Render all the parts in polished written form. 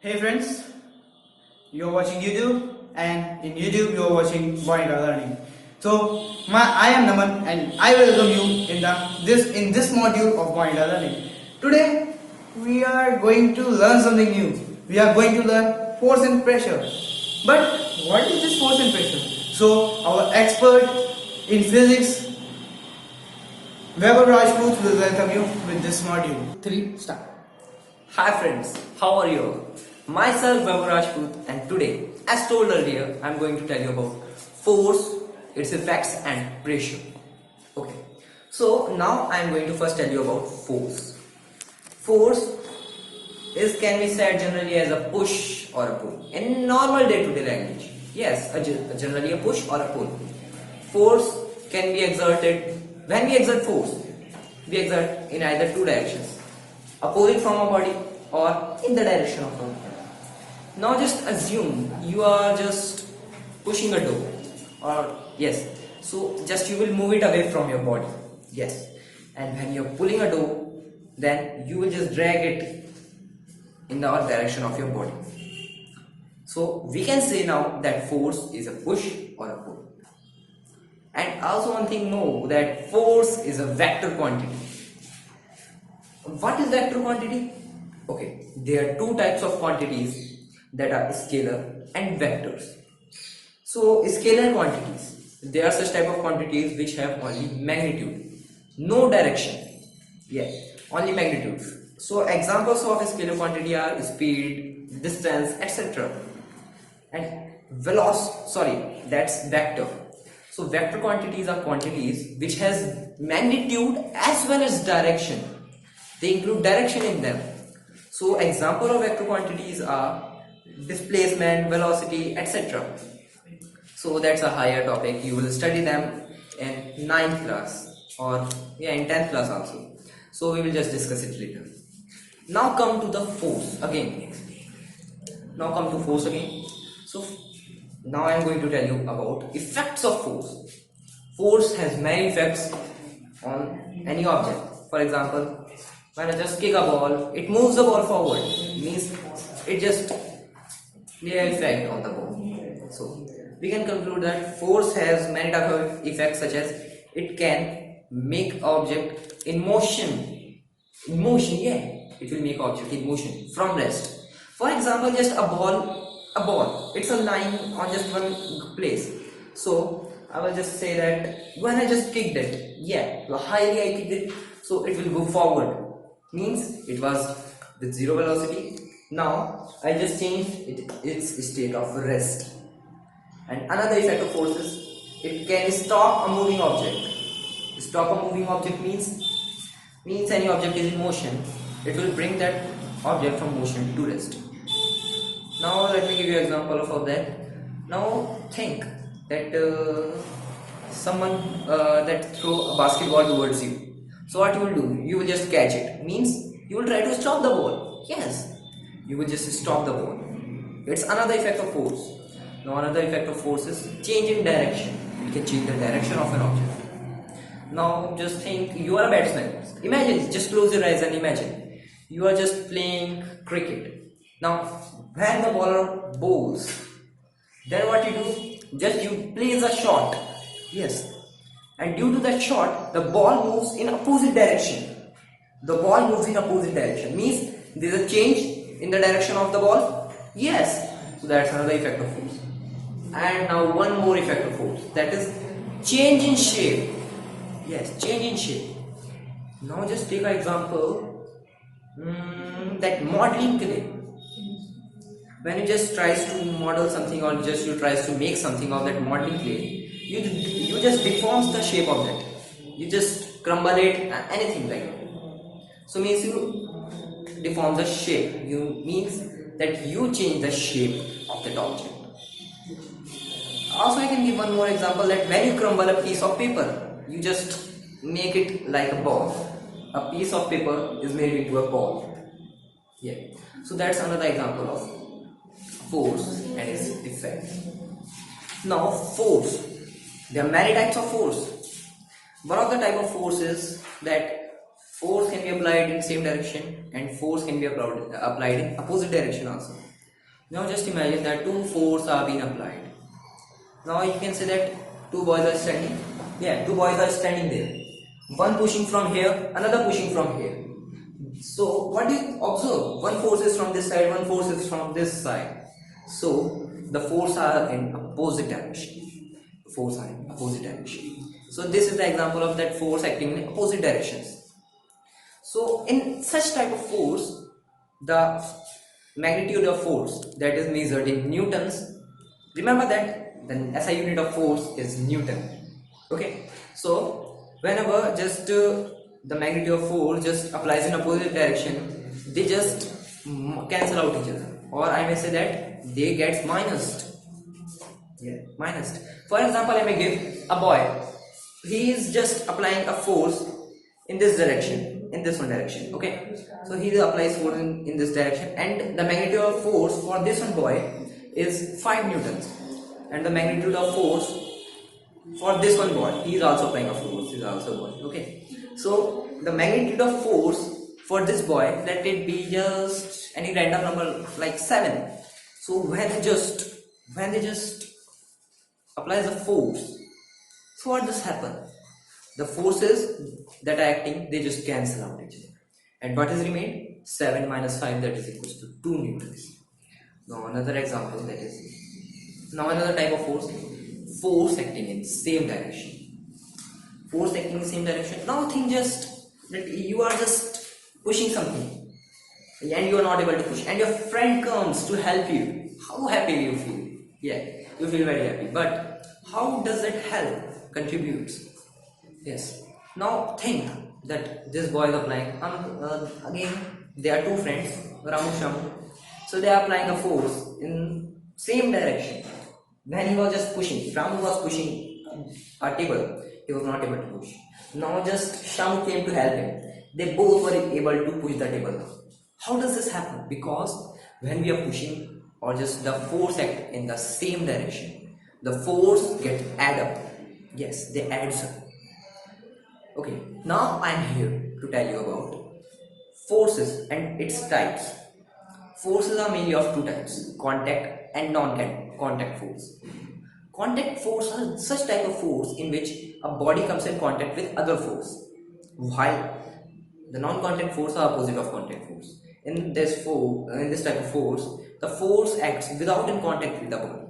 Hey friends, you're watching YouTube and in YouTube you're watching Bonita Learning. I am Naman and I welcome you in this module of Bonita Learning. Today we are going to learn something new. We are going to learn force and pressure. But what is this force and pressure? So our expert in physics, Vaibhav Rajput, will welcome you with this module. 3 start. Hi friends, how are you? Myself Vaibhav Rajput, and today, as told earlier, I am going to tell you about force, its effects and pressure. Okay, so now I am going to first tell you about force. Force can be said generally as a push or a pull in normal day-to-day language. Yes, generally a push or a pull. Force can be exerted. When we exert force, we exert in either two directions, opposite from our body or in the direction of our body. Now just assume you are just pushing a door, or yes, so just you will move it away from your body. Yes, and when you're pulling a door, then you will just drag it in the direction of your body. So we can say now that force is a push or a pull. And also one thing, know that force is a vector quantity. What is vector quantity? Okay, there are two types of quantities, that are scalar and vectors. So scalar quantities, they are such type of quantities which have only magnitude, no direction. Yeah, only magnitudes. So examples of a scalar quantity are speed, distance, etc. And that's vector. So vector quantities are quantities which has magnitude as well as direction. They include direction in them. So example of vector quantities are displacement, velocity, etc. So that's a higher topic. You will study them in 9th class or in 10th class also. So we will just discuss it later. Now come to the force again. So now I am going to tell you about effects of force. Force has many effects on any object. For example, when I just kick a ball, it moves the ball forward. Means it just clear effect on the ball. So we can conclude that force has many types of effects, such as it can make object in motion. It will make object in motion from rest. For example, just a ball. It's a line on just one place. So I will just say that when I just kicked it, the highly I kicked it, so it will go forward. Means it was with zero velocity. Now I just changed its state of rest. And another effect of force is it can stop a moving object. Stop a moving object means any object is in motion. It will bring that object from motion to rest. Now let me give you an example of that. Now think that someone that throw a basketball towards you. So what you will do? You will just catch it. Means you will try to stop the ball. Yes, you will just stop the ball. It's another effect of force. Now another effect of force is changing direction. It can change the direction of an object. Now just think you are a batsman. Imagine, just close your eyes and imagine you are just playing cricket. Now when the bowler bowls, then what you do? Just you place a shot. Yes. And due to that shot, the ball moves in opposite direction. Means there is a change in the direction of the ball. Yes. So that's another effect of force. And now one more effect of force, that is change in shape. Yes, change in shape. Now just take an example, that modeling clay. When you just tries to model something, or just you tries to make something of that modeling clay, you just deforms the shape of that. You just crumble it, anything like that. So means you deform the shape. Means that you change the shape of that object. Also I can give one more example, that when you crumble a piece of paper, you just make it like a ball. A piece of paper is made into a ball. Yeah. So that's another example of force and its effect. Now force. There are many types of force. One of the type of force is that force can be applied in same direction and force can be applied in opposite direction also. Now just imagine that two forces are being applied. Now you can say that two boys are standing. Yeah, two boys are standing there. One pushing from here, another pushing from here. So what do you observe? One force is from this side, one force is from this side. So the forces are in opposite direction. Force are in opposite direction. So this is the example of that force acting in opposite directions. So in such type of force, the magnitude of force that is measured in newtons. Remember that the SI unit of force is Newton. Okay. So whenever just the magnitude of force just applies in opposite direction, they just cancel out each other, or I may say that they get minused. Yeah, minused. For example, I may give a boy. He is just applying a force in this direction, in this one direction. Okay, so he applies force in this direction, and the magnitude of force for this one boy is 5 newtons, and the magnitude of force for this one boy, he is also applying a force. He is also a boy. Okay, so the magnitude of force for this boy, let it be just any random number like 7. So when they just applies the force, so what just happen? The forces that are acting, they just cancel out each other, and what is remained? 7 minus 5, that is equals to 2 newtons. Now another example, that is now another type of force acting in same direction. Force acting in same direction. Now think just that you are just pushing something and you are not able to push, and your friend comes to help you. How happy you feel? Yeah, you feel very happy. But how does it help? Contributes. Yes. Now think that this boy is applying. Again, there are two friends, Ramu Shamu. So they are applying a force in same direction. When he was just pushing, Ramu was pushing a table. He was not able to push. Now just Shamu came to help him. They both were able to push the table. How does this happen? Because when we are pushing, or just the force act in the same direction, the force get add up. Yes, they adds up. Okay, now I am here to tell you about forces and its types. Forces are mainly of two types: contact and non-contact force. Contact force are such type of force in which a body comes in contact with other force, while the non-contact force are opposite of contact force. In this type of force, the force acts without in contact with the body.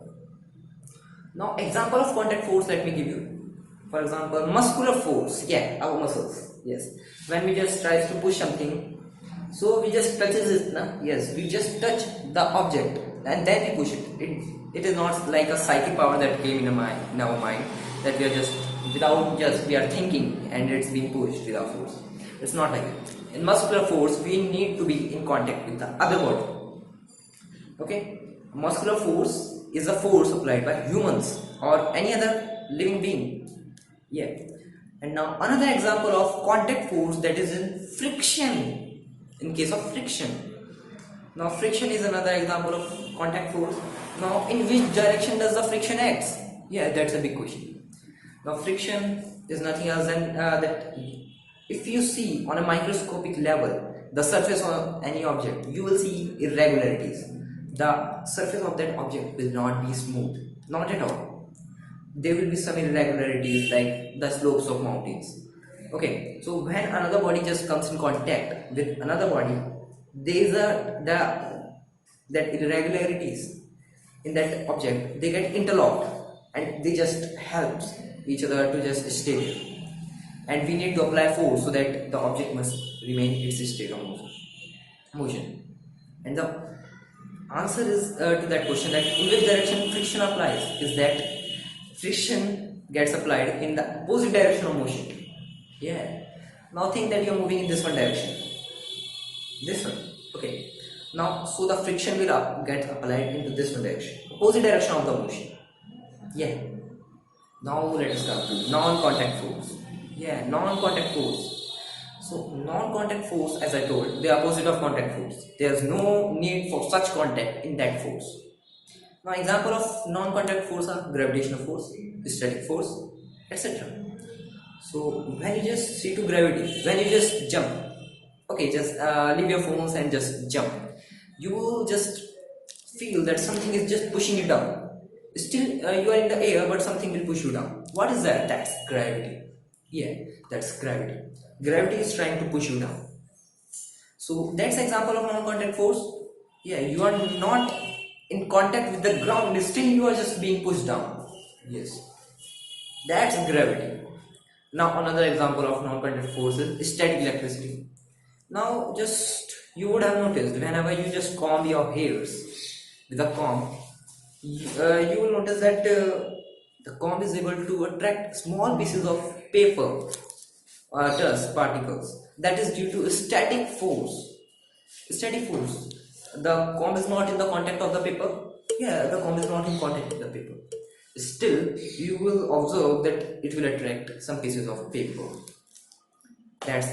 Now, example of contact force, let me give you. For example, muscular force. Yeah, our muscles. Yes, when we just tries to push something, so we just touches it. Na? Yes, we just touch the object and then we push it. It is not like a psychic power that came in our mind, that we are just without just we are thinking and it's being pushed without force. It's not like that. In muscular force, we need to be in contact with the other body. Okay, muscular force is a force applied by humans or any other living being. Yeah. And now another example of contact force, that is in friction. In case of friction. Now friction is another example of contact force. Now in which direction does the friction acts? Yeah, that's a big question. Now friction is nothing else than that if you see on a microscopic level the surface of any object, you will see irregularities. The surface of that object will not be smooth, not at all. There will be some irregularities like the slopes of mountains. Okay, so when another body just comes in contact with another body, there is that irregularities in that object, they get interlocked and they just helps each other to just stay there. And we need to apply force so that the object must remain in its state of motion. And the answer is to that question, that in which direction friction applies, is that friction gets applied in the opposite direction of motion. Yeah. Now think that you are moving in this one direction. This one. Okay. Now, so the friction will get applied into this one direction, opposite direction of the motion. Yeah. Now let us come to non-contact force. Yeah, non-contact force. So non-contact force, as I told, the opposite of contact force. There is no need for such contact in that force. Now example of non-contact force are gravitational force, static force, etc. So when you just see to gravity, when you just jump, okay, just leave your phones and just jump. You will just feel that something is just pushing you down. Still, you are in the air, but something will push you down. What is that? That's gravity. Yeah, that's gravity. Gravity is trying to push you down. So that's example of non-contact force. Yeah, you are not in contact with the ground, still you are just being pushed down. Yes, that's gravity. Now another example of non-contact force is static electricity. Now just you would have noticed whenever you just comb your hairs with a comb, you will notice that the comb is able to attract small pieces of paper dust particles. That is due to a static force. Static force. The comb is not in the contact of the paper. Yeah, the comb is not in contact with the paper. Still, you will observe that it will attract some pieces of paper. That's